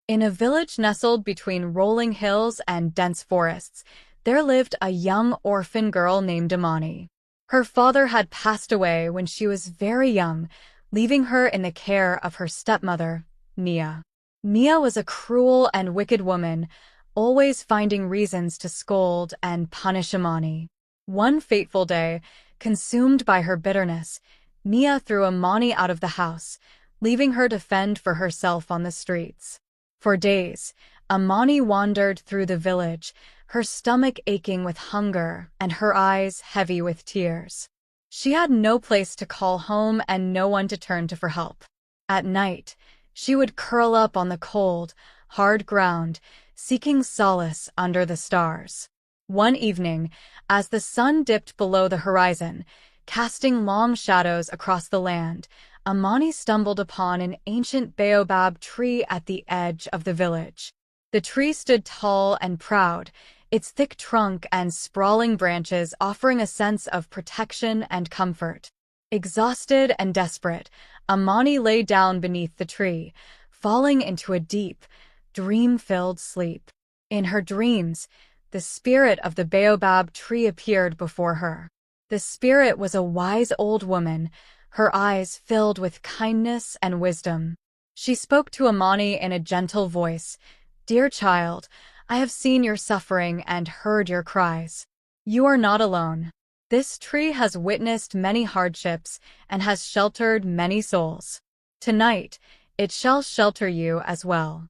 In a village nestled between rolling hills and dense forests, there lived a young orphan girl named Amani. Her father had passed away when she was very young, leaving her in the care of her stepmother, Mia. Mia was a cruel and wicked woman, always finding reasons to scold and punish Amani. One fateful day, consumed by her bitterness, Mia threw Amani out of the house, leaving her to fend for herself on the streets. For days, Amani wandered through the village, her stomach aching with hunger and her eyes heavy with tears. She had no place to call home and no one to turn to for help. At night, she would curl up on the cold, hard ground, seeking solace under the stars. One evening, as the sun dipped below the horizon, casting long shadows across the land, Amani stumbled upon an ancient baobab tree at the edge of the village. The tree stood tall and proud, its thick trunk and sprawling branches offering a sense of protection and comfort. Exhausted and desperate, Amani lay down beneath the tree, falling into a deep, dream-filled sleep. In her dreams, the spirit of the baobab tree appeared before her. The spirit was a wise old woman, her eyes filled with kindness and wisdom. She spoke to Amani in a gentle voice. "Dear child, I have seen your suffering and heard your cries. You are not alone. This tree has witnessed many hardships and has sheltered many souls. Tonight, it shall shelter you as well."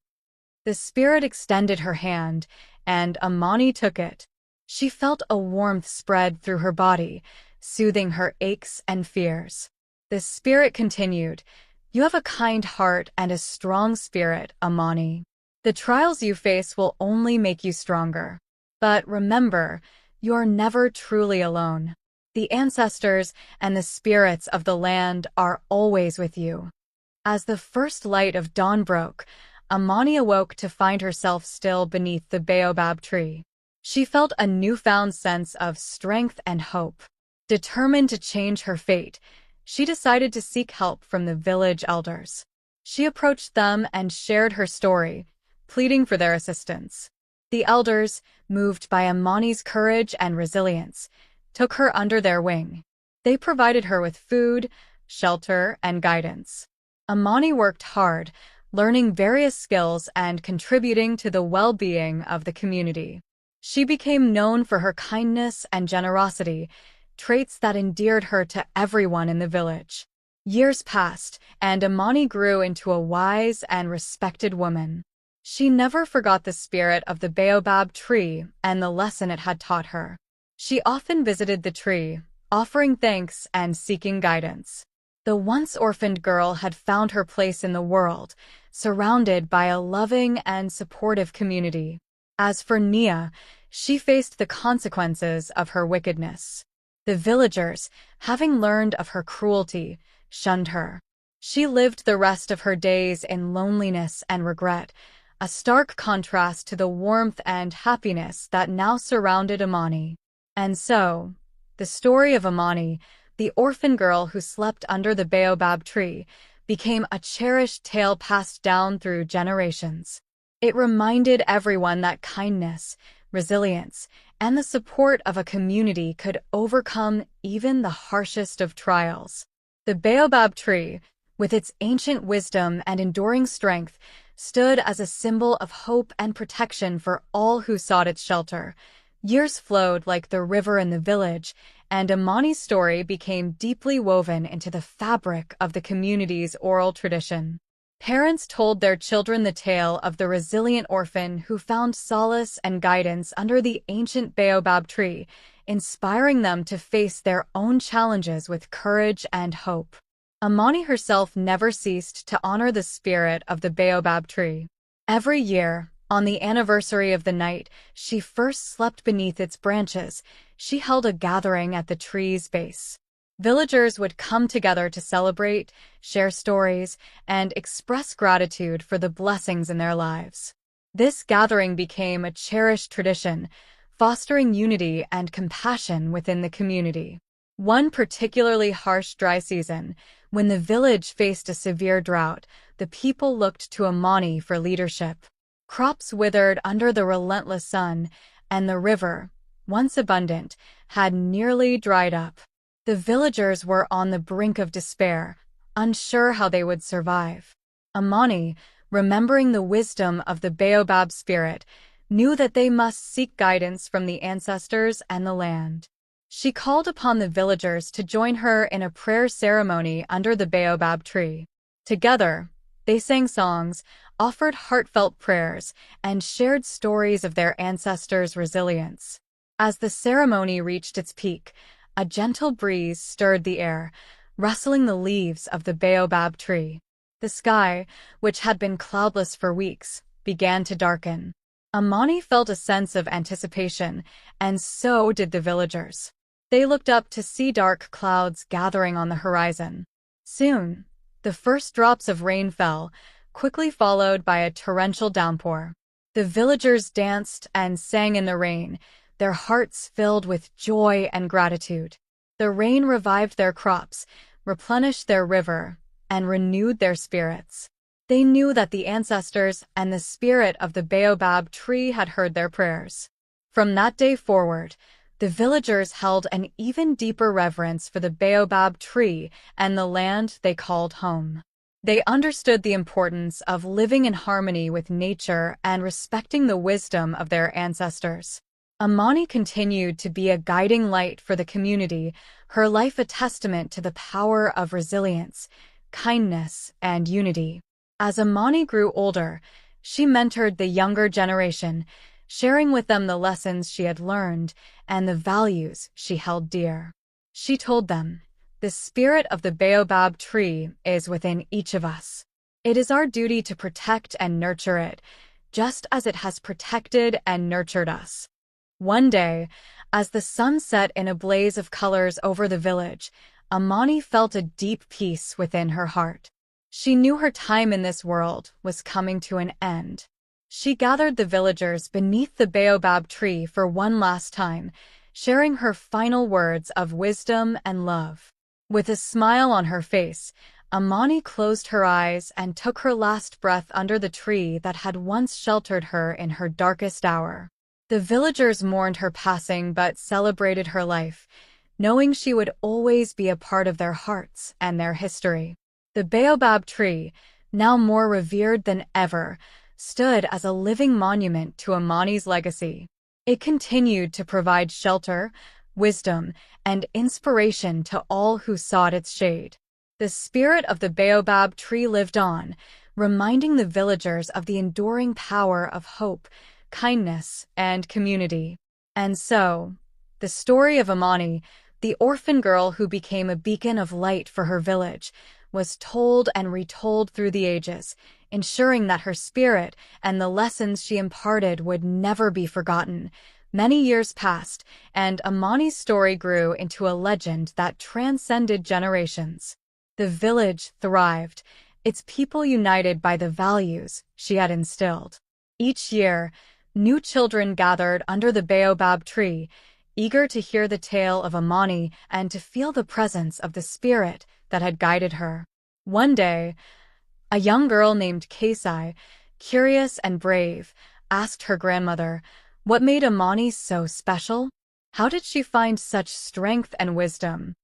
The spirit extended her hand, and Amani took it. She felt a warmth spread through her body, soothing her aches and fears. The spirit continued, "You have a kind heart and a strong spirit, Amani. The trials you face will only make you stronger. But remember, you are never truly alone. The ancestors and the spirits of the land are always with you." As the first light of dawn broke, Amani awoke to find herself still beneath the baobab tree. She felt a newfound sense of strength and hope. Determined to change her fate, she decided to seek help from the village elders. She approached them and shared her story, pleading for their assistance. The elders, moved by Amani's courage and resilience, took her under their wing. They provided her with food, shelter, and guidance. Amani worked hard, learning various skills and contributing to the well-being of the community. She became known for her kindness and generosity, traits that endeared her to everyone in the village. Years passed, and Amani grew into a wise and respected woman. She never forgot the spirit of the baobab tree and the lesson it had taught her. She often visited the tree, offering thanks and seeking guidance. The once orphaned girl had found her place in the world, surrounded by a loving and supportive community. As for Nia, she faced the consequences of her wickedness. The villagers, having learned of her cruelty, shunned her. She lived the rest of her days in loneliness and regret, a stark contrast to the warmth and happiness that now surrounded Amani. And so, the story of Amani, the orphan girl who slept under the baobab tree, became a cherished tale passed down through generations. It reminded everyone that kindness, resilience, and the support of a community could overcome even the harshest of trials. The baobab tree, with its ancient wisdom and enduring strength, stood as a symbol of hope and protection for all who sought its shelter. Years flowed like the river in the village, and Amani's story became deeply woven into the fabric of the community's oral tradition. Parents told their children the tale of the resilient orphan who found solace and guidance under the ancient baobab tree, inspiring them to face their own challenges with courage and hope. Amani herself never ceased to honor the spirit of the baobab tree. Every year, on the anniversary of the night she first slept beneath its branches, she held a gathering at the tree's base. Villagers would come together to celebrate, share stories, and express gratitude for the blessings in their lives. This gathering became a cherished tradition, fostering unity and compassion within the community. One particularly harsh dry season, when the village faced a severe drought, the people looked to Amani for leadership. Crops withered under the relentless sun, and the river, once abundant, had nearly dried up. The villagers were on the brink of despair, unsure how they would survive. Amani, remembering the wisdom of the baobab spirit, knew that they must seek guidance from the ancestors and the land. She called upon the villagers to join her in a prayer ceremony under the baobab tree. Together, they sang songs, offered heartfelt prayers, and shared stories of their ancestors' resilience. As the ceremony reached its peak, a gentle breeze stirred the air, rustling the leaves of the baobab tree. The sky, which had been cloudless for weeks, began to darken. Amani felt a sense of anticipation, and so did the villagers. They looked up to see dark clouds gathering on the horizon. Soon, the first drops of rain fell, quickly followed by a torrential downpour. The villagers danced and sang in the rain, their hearts filled with joy and gratitude. The rain revived their crops, replenished their river, and renewed their spirits. They knew that the ancestors and the spirit of the baobab tree had heard their prayers. From that day forward, the villagers held an even deeper reverence for the baobab tree and the land they called home. They understood the importance of living in harmony with nature and respecting the wisdom of their ancestors. Amani continued to be a guiding light for the community, her life a testament to the power of resilience, kindness, and unity. As Amani grew older, she mentored the younger generation, sharing with them the lessons she had learned and the values she held dear. She told them, "The spirit of the baobab tree is within each of us. It is our duty to protect and nurture it, just as it has protected and nurtured us." One day, as the sun set in a blaze of colors over the village, Amani felt a deep peace within her heart. She knew her time in this world was coming to an end. She gathered the villagers beneath the baobab tree for one last time, sharing her final words of wisdom and love. With a smile on her face, Amani closed her eyes and took her last breath under the tree that had once sheltered her in her darkest hour. The villagers mourned her passing but celebrated her life, knowing she would always be a part of their hearts and their history. The baobab tree, now more revered than ever, stood as a living monument to Amani's legacy. It continued to provide shelter, wisdom, and inspiration to all who sought its shade. The spirit of the baobab tree lived on, reminding the villagers of the enduring power of hope, kindness, and community. And so, the story of Amani, the orphan girl who became a beacon of light for her village, was told and retold through the ages, ensuring that her spirit and the lessons she imparted would never be forgotten. Many years passed, and Amani's story grew into a legend that transcended generations. The village thrived, its people united by the values she had instilled. Each year, new children gathered under the baobab tree, eager to hear the tale of Amani and to feel the presence of the spirit that had guided her. One day, a young girl named Kasai, curious and brave, asked her grandmother, what made Amani so special? How did she find such strength and wisdom?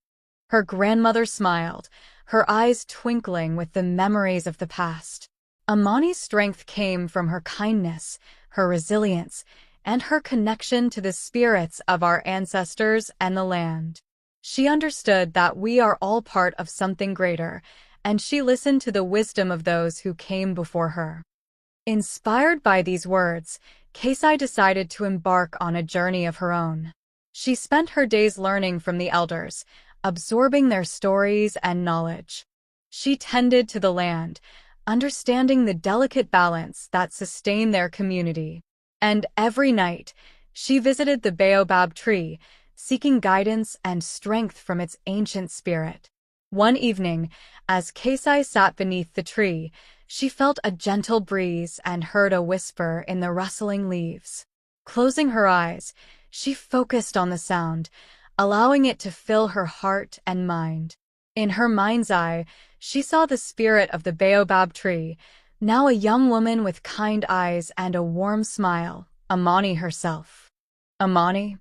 Her grandmother smiled, her eyes twinkling with the memories of the past. Amani's strength came from her kindness, her resilience, and her connection to the spirits of our ancestors and the land. She understood that we are all part of something greater, and she listened to the wisdom of those who came before her. Inspired by these words, Kasai decided to embark on a journey of her own. She spent her days learning from the elders, absorbing their stories and knowledge. She tended to the land, understanding the delicate balance that sustained their community. And every night, she visited the baobab tree, seeking guidance and strength from its ancient spirit. One evening, as Kasai sat beneath the tree, she felt a gentle breeze and heard a whisper in the rustling leaves. Closing her eyes, she focused on the sound, allowing it to fill her heart and mind. In her mind's eye, she saw the spirit of the baobab tree, now a young woman with kind eyes and a warm smile, Amani herself. Amani?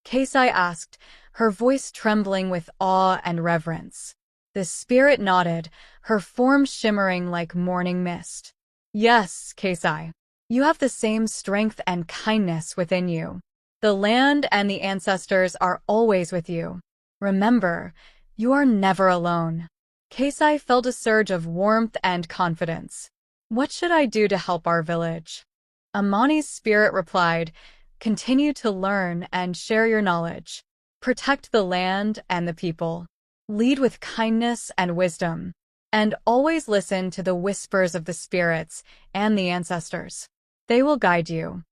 Kasai asked, her voice trembling with awe and reverence. The spirit nodded, her form shimmering like morning mist. Yes, Kasai. You have the same strength and kindness within you. The land and the ancestors are always with you. Remember, you are never alone. Kasai felt a surge of warmth and confidence. What should I do to help our village? Amani's spirit replied, continue to learn and share your knowledge. Protect the land and the people. Lead with kindness and wisdom. And always listen to the whispers of the spirits and the ancestors. They will guide you.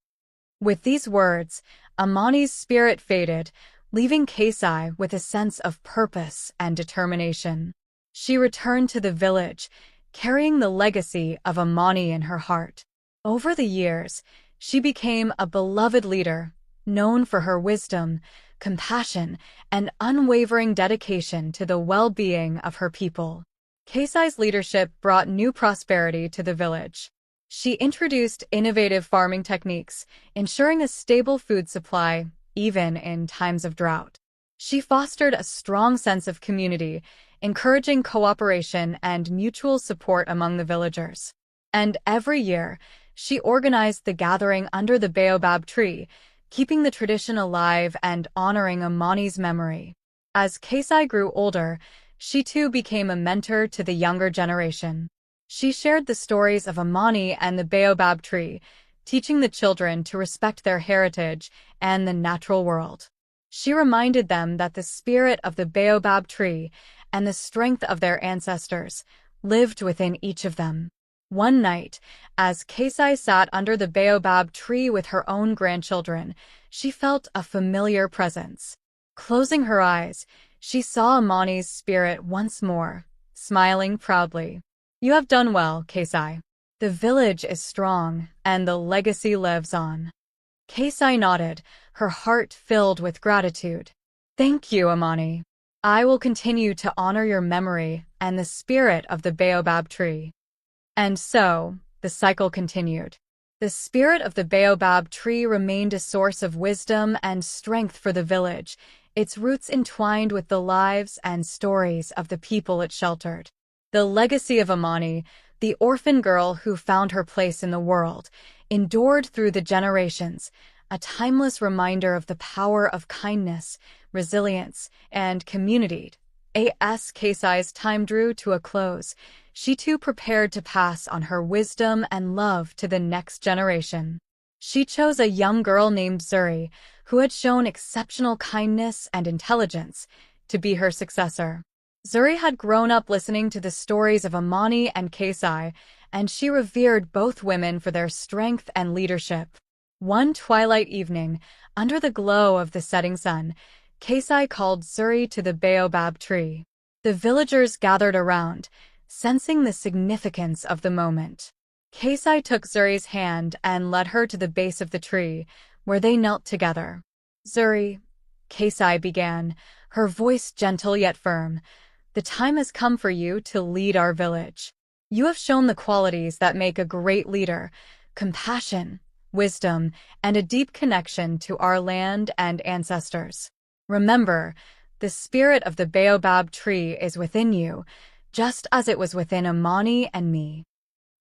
With these words, Amani's spirit faded, leaving Kasai with a sense of purpose and determination. She returned to the village, carrying the legacy of Amani in her heart. Over the years, she became a beloved leader, known for her wisdom, compassion, and unwavering dedication to the well-being of her people. Kasai's leadership brought new prosperity to the village. She introduced innovative farming techniques, ensuring a stable food supply, even in times of drought. She fostered a strong sense of community, encouraging cooperation and mutual support among the villagers. And every year, she organized the gathering under the baobab tree, keeping the tradition alive and honoring Amani's memory. As Kasai grew older, she too became a mentor to the younger generation. She shared the stories of Amani and the baobab tree, teaching the children to respect their heritage and the natural world. She reminded them that the spirit of the baobab tree and the strength of their ancestors lived within each of them. One night, as Kasai sat under the baobab tree with her own grandchildren, she felt a familiar presence. Closing her eyes, she saw Amani's spirit once more, smiling proudly. You have done well, Kasai. The village is strong, and the legacy lives on. Kasai nodded, her heart filled with gratitude. Thank you, Amani. I will continue to honor your memory and the spirit of the baobab tree. And so, the cycle continued. The spirit of the baobab tree remained a source of wisdom and strength for the village, its roots entwined with the lives and stories of the people it sheltered. The legacy of Amani, the orphan girl who found her place in the world, endured through the generations, a timeless reminder of the power of kindness, resilience, and community. As Kasai's time drew to a close, she too prepared to pass on her wisdom and love to the next generation. She chose a young girl named Zuri, who had shown exceptional kindness and intelligence, to be her successor. Zuri had grown up listening to the stories of Amani and Kasai, and she revered both women for their strength and leadership. One twilight evening, under the glow of the setting sun, Kasai called Zuri to the baobab tree. The villagers gathered around, sensing the significance of the moment. Kasai took Zuri's hand and led her to the base of the tree, where they knelt together. Zuri, Kasai began, her voice gentle yet firm, the time has come for you to lead our village. You have shown the qualities that make a great leader: compassion, wisdom, and a deep connection to our land and ancestors. Remember, the spirit of the baobab tree is within you, just as it was within Amani and me.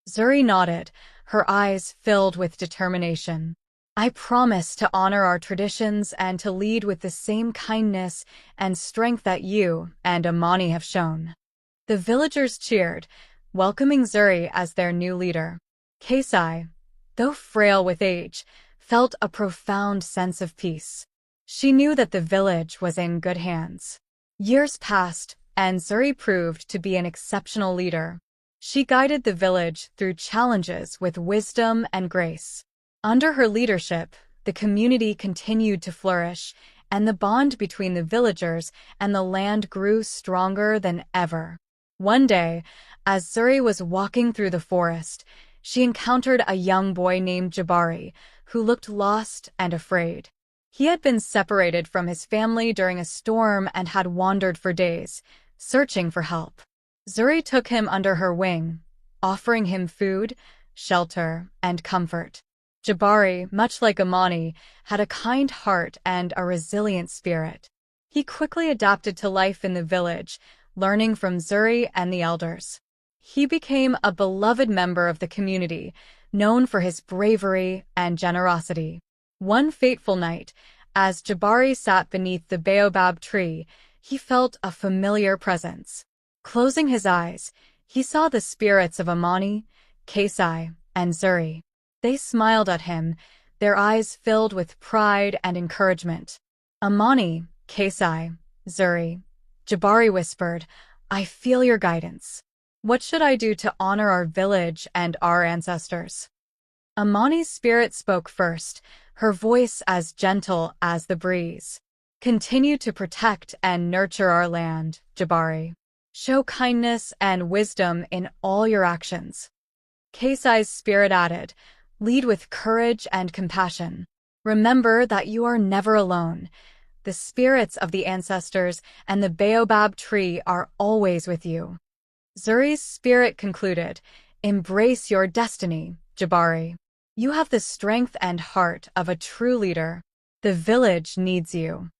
Zuri nodded, her eyes filled with determination. I promise to honor our traditions and to lead with the same kindness and strength that you and Amani have shown. The villagers cheered, welcoming Zuri as their new leader. Kasai, though frail with age, felt a profound sense of peace. She knew that the village was in good hands. Years passed, and Zuri proved to be an exceptional leader. She guided the village through challenges with wisdom and grace. Under her leadership, the community continued to flourish, and the bond between the villagers and the land grew stronger than ever. One day, as Zuri was walking through the forest, she encountered a young boy named Jabari, who looked lost and afraid. He had been separated from his family during a storm and had wandered for days, searching for help. Zuri took him under her wing, offering him food, shelter, and comfort. Jabari, much like Amani, had a kind heart and a resilient spirit. He quickly adapted to life in the village, learning from Zuri and the elders. He became a beloved member of the community, known for his bravery and generosity. One fateful night, as Jabari sat beneath the baobab tree, he felt a familiar presence. Closing his eyes, he saw the spirits of Amani, Kasai, and Zuri. They smiled at him, their eyes filled with pride and encouragement. Amani, Kasai, Zuri, Jabari whispered, "I feel your guidance. What should I do to honor our village and our ancestors?" Amani's spirit spoke first, her voice as gentle as the breeze. "Continue to protect and nurture our land, Jabari. Show kindness and wisdom in all your actions." Kasai's spirit added, "Lead with courage and compassion. Remember that you are never alone. The spirits of the ancestors and the baobab tree are always with you." Zuri's spirit concluded, "Embrace your destiny, Jabari. You have the strength and heart of a true leader. The village needs you."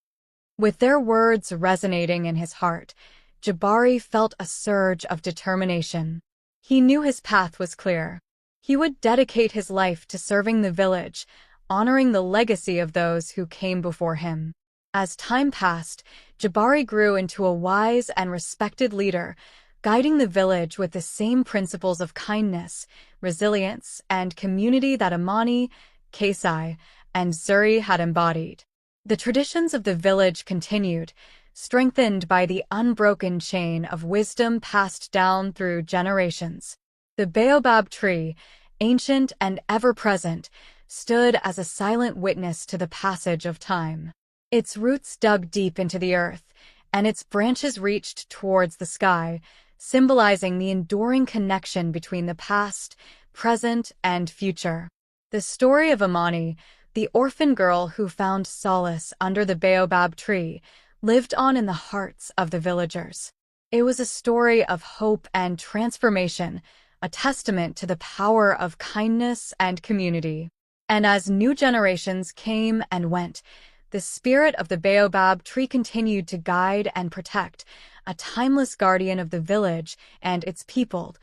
With their words resonating in his heart, Jabari felt a surge of determination. He knew his path was clear. He would dedicate his life to serving the village, honoring the legacy of those who came before him. As time passed, Jabari grew into a wise and respected leader, guiding the village with the same principles of kindness, resilience, and community that Amani, Kasai, and Zuri had embodied. The traditions of the village continued, strengthened by the unbroken chain of wisdom passed down through generations. The baobab tree, ancient and ever-present, stood as a silent witness to the passage of time. Its roots dug deep into the earth, and its branches reached towards the sky, symbolizing the enduring connection between the past, present, and future. The story of Amani, the orphan girl who found solace under the baobab tree, lived on in the hearts of the villagers. It was a story of hope and transformation, a testament to the power of kindness and community. And as new generations came and went, the spirit of the baobab tree continued to guide and protect, a timeless guardian of the village and its people.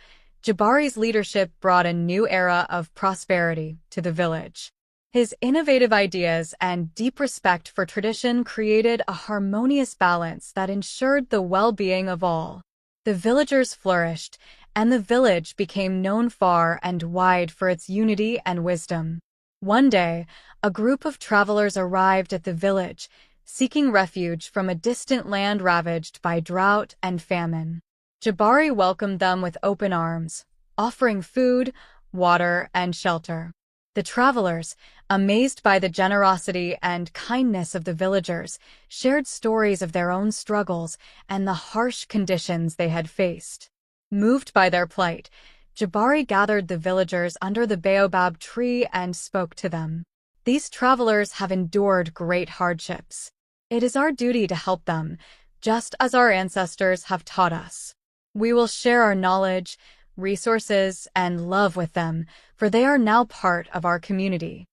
Jabari's leadership brought a new era of prosperity to the village. His innovative ideas and deep respect for tradition created a harmonious balance that ensured the well-being of all. The villagers flourished, and the village became known far and wide for its unity and wisdom. One day, a group of travelers arrived at the village, seeking refuge from a distant land ravaged by drought and famine. Jabari welcomed them with open arms, offering food, water, and shelter. The travelers, amazed by the generosity and kindness of the villagers, shared stories of their own struggles and the harsh conditions they had faced. Moved by their plight, Jabari gathered the villagers under the baobab tree and spoke to them. "These travelers have endured great hardships. It is our duty to help them, just as our ancestors have taught us. We will share our knowledge, resources, and love with them, for they are now part of our community."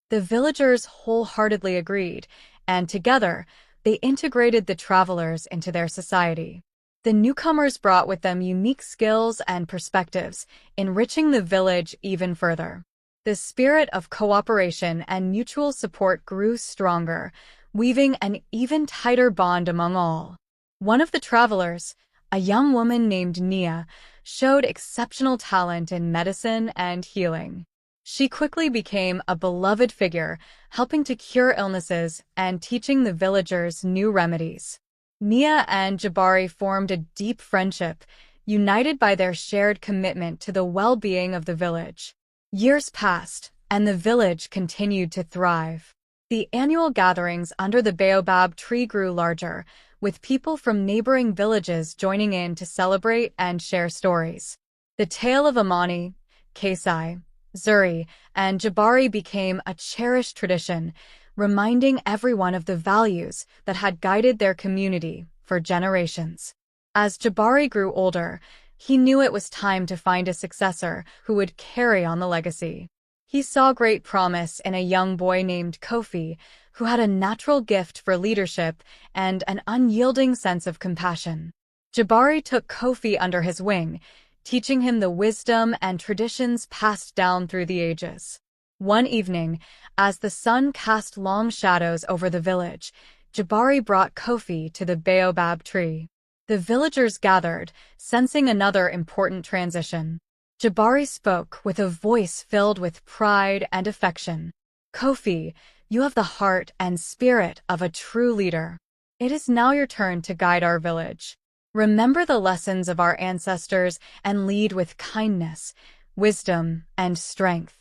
The villagers wholeheartedly agreed, and together, they integrated the travelers into their society. The newcomers brought with them unique skills and perspectives, enriching the village even further. The spirit of cooperation and mutual support grew stronger, weaving an even tighter bond among all. One of the travelers, a young woman named Nia, showed exceptional talent in medicine and healing. She quickly became a beloved figure, helping to cure illnesses and teaching the villagers new remedies. Nia and Jabari formed a deep friendship, united by their shared commitment to the well-being of the village. Years passed, and the village continued to thrive. The annual gatherings under the baobab tree grew larger, with people from neighboring villages joining in to celebrate and share stories. The tale of Amani, Kasai, Zuri, and Jabari became a cherished tradition, reminding everyone of the values that had guided their community for generations. As Jabari grew older, he knew it was time to find a successor who would carry on the legacy. He saw great promise in a young boy named Kofi, who had a natural gift for leadership and an unyielding sense of compassion. Jabari took Kofi under his wing, teaching him the wisdom and traditions passed down through the ages. One evening, as the sun cast long shadows over the village, Jabari brought Kofi to the baobab tree. The villagers gathered, sensing another important transition. Jabari spoke with a voice filled with pride and affection. "Kofi, you have the heart and spirit of a true leader. It is now your turn to guide our village. Remember the lessons of our ancestors and lead with kindness, wisdom, and strength."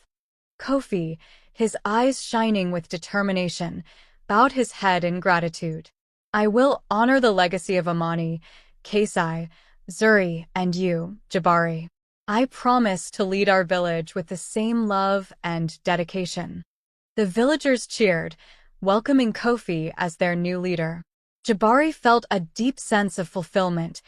Kofi, his eyes shining with determination, bowed his head in gratitude. "I will honor the legacy of Amani, Kasai, Zuri, and you, Jabari. I promise to lead our village with the same love and dedication." The villagers cheered, welcoming Kofi as their new leader. Jabari felt a deep sense of fulfillment,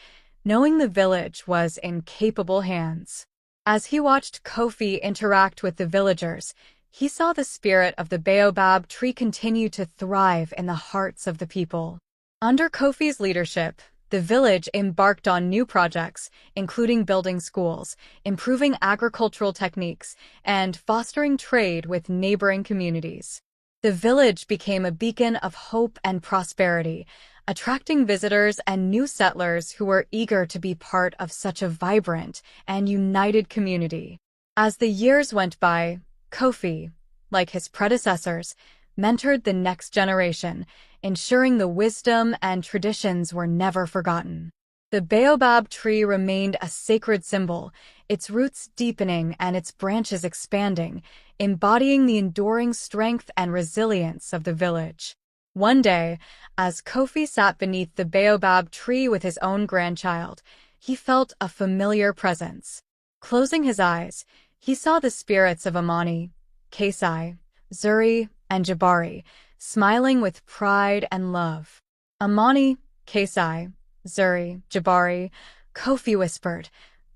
knowing the village was in capable hands. As he watched Kofi interact with the villagers, he saw the spirit of the baobab tree continue to thrive in the hearts of the people. Under Kofi's leadership, the village embarked on new projects, including building schools, improving agricultural techniques, and fostering trade with neighboring communities. The village became a beacon of hope and prosperity, attracting visitors and new settlers who were eager to be part of such a vibrant and united community. As the years went by, Kofi, like his predecessors, mentored the next generation, ensuring the wisdom and traditions were never forgotten. The baobab tree remained a sacred symbol, its roots deepening and its branches expanding, embodying the enduring strength and resilience of the village. One day, as Kofi sat beneath the baobab tree with his own grandchild, he felt a familiar presence. Closing his eyes, he saw the spirits of Amani, Kasai, Zuri, and Jabari, smiling with pride and love. "Amani, Kasai, Zuri, Jabari," Kofi whispered,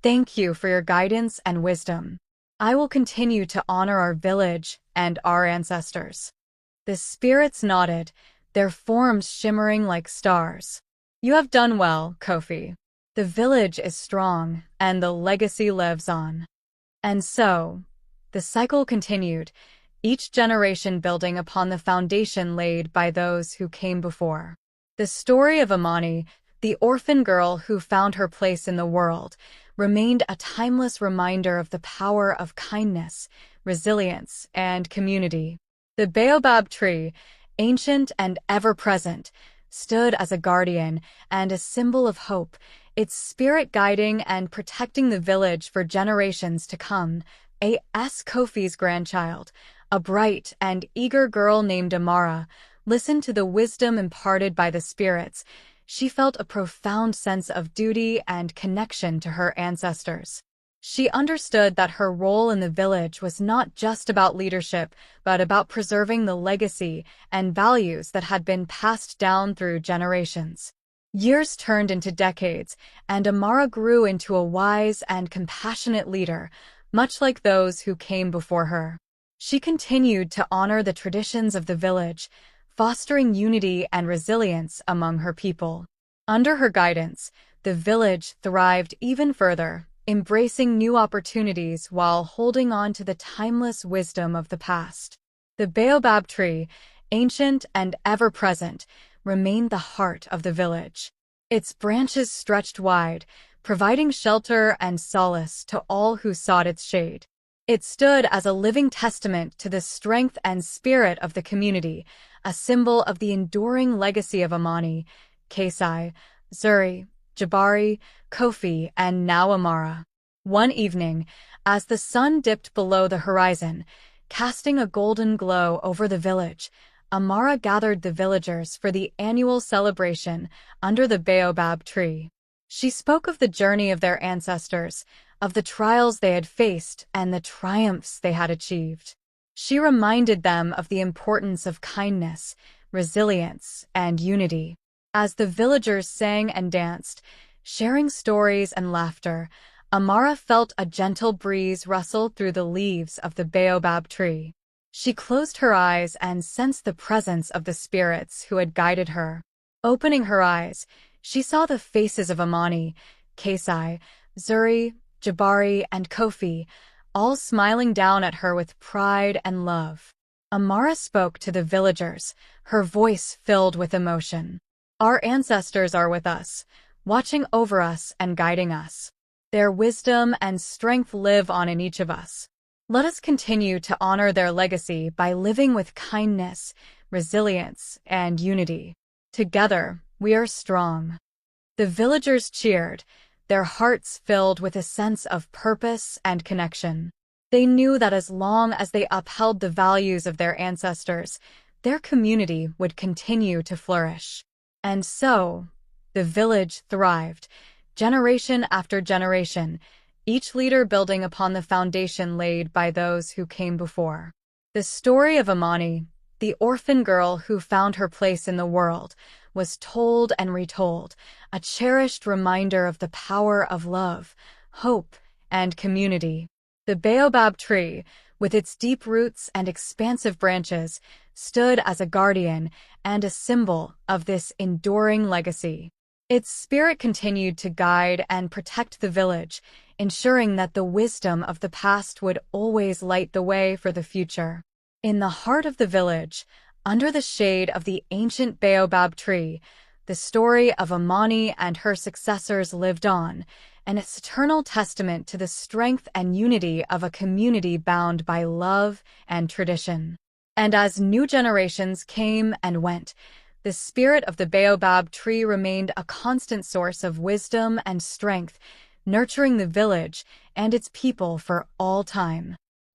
"thank you for your guidance and wisdom. I will continue to honor our village and our ancestors." The spirits nodded, their forms shimmering like stars. "You have done well, Kofi. The village is strong, and the legacy lives on." And so, the cycle continued, each generation building upon the foundation laid by those who came before. The story of Amani, the orphan girl who found her place in the world, remained a timeless reminder of the power of kindness, resilience, and community. The baobab tree, ancient and ever-present, stood as a guardian and a symbol of hope, its spirit guiding and protecting the village for generations to come. A.S. Kofi's grandchild, a bright and eager girl named Amara, listened to the wisdom imparted by the spirits. She felt a profound sense of duty and connection to her ancestors. She understood that her role in the village was not just about leadership, but about preserving the legacy and values that had been passed down through generations. Years turned into decades, and Amara grew into a wise and compassionate leader, much like those who came before her. She continued to honor the traditions of the village, fostering unity and resilience among her people. Under her guidance, the village thrived even further, embracing new opportunities while holding on to the timeless wisdom of the past. The baobab tree, ancient and ever-present, remained the heart of the village. Its branches stretched wide, providing shelter and solace to all who sought its shade. It stood as a living testament to the strength and spirit of the community, a symbol of the enduring legacy of Amani, Kasai, Zuri, Jabari, Kofi, and now Amara. One evening, as the sun dipped below the horizon, casting a golden glow over the village, Amara gathered the villagers for the annual celebration under the baobab tree. She spoke of the journey of their ancestors, of the trials they had faced and the triumphs they had achieved. She reminded them of the importance of kindness, resilience, and unity. As the villagers sang and danced, Sharing stories and laughter, Amara felt a gentle breeze rustle through the leaves of the baobab tree. She closed her eyes and sensed the presence of the spirits who had guided her. Opening her eyes, she saw the faces of Amani, Kaisai, Zuri, Jabari, and Kofi, all smiling down at her with pride and love. Amara spoke to the villagers, her voice filled with emotion. Our ancestors are with us, watching over us and guiding us. Their wisdom and strength live on in each of us. Let us continue to honor their legacy by living with kindness, resilience, and unity. Together, we are strong. The villagers cheered, their hearts filled with a sense of purpose and connection. They knew that as long as they upheld the values of their ancestors, their community would continue to flourish. And so, the village thrived, generation after generation, each leader building upon the foundation laid by those who came before. The story of Amani, the orphan girl who found her place in the world, was told and retold, a cherished reminder of the power of love, hope, and community. The baobab tree, with its deep roots and expansive branches, stood as a guardian and a symbol of this enduring legacy. Its spirit continued to guide and protect the village, ensuring that the wisdom of the past would always light the way for the future. In the heart of the village, under the shade of the ancient baobab tree, the story of Amani and her successors lived on, an eternal testament to the strength and unity of a community bound by love and tradition. And as new generations came and went, the spirit of the baobab tree remained a constant source of wisdom and strength, nurturing the village and its people for all time.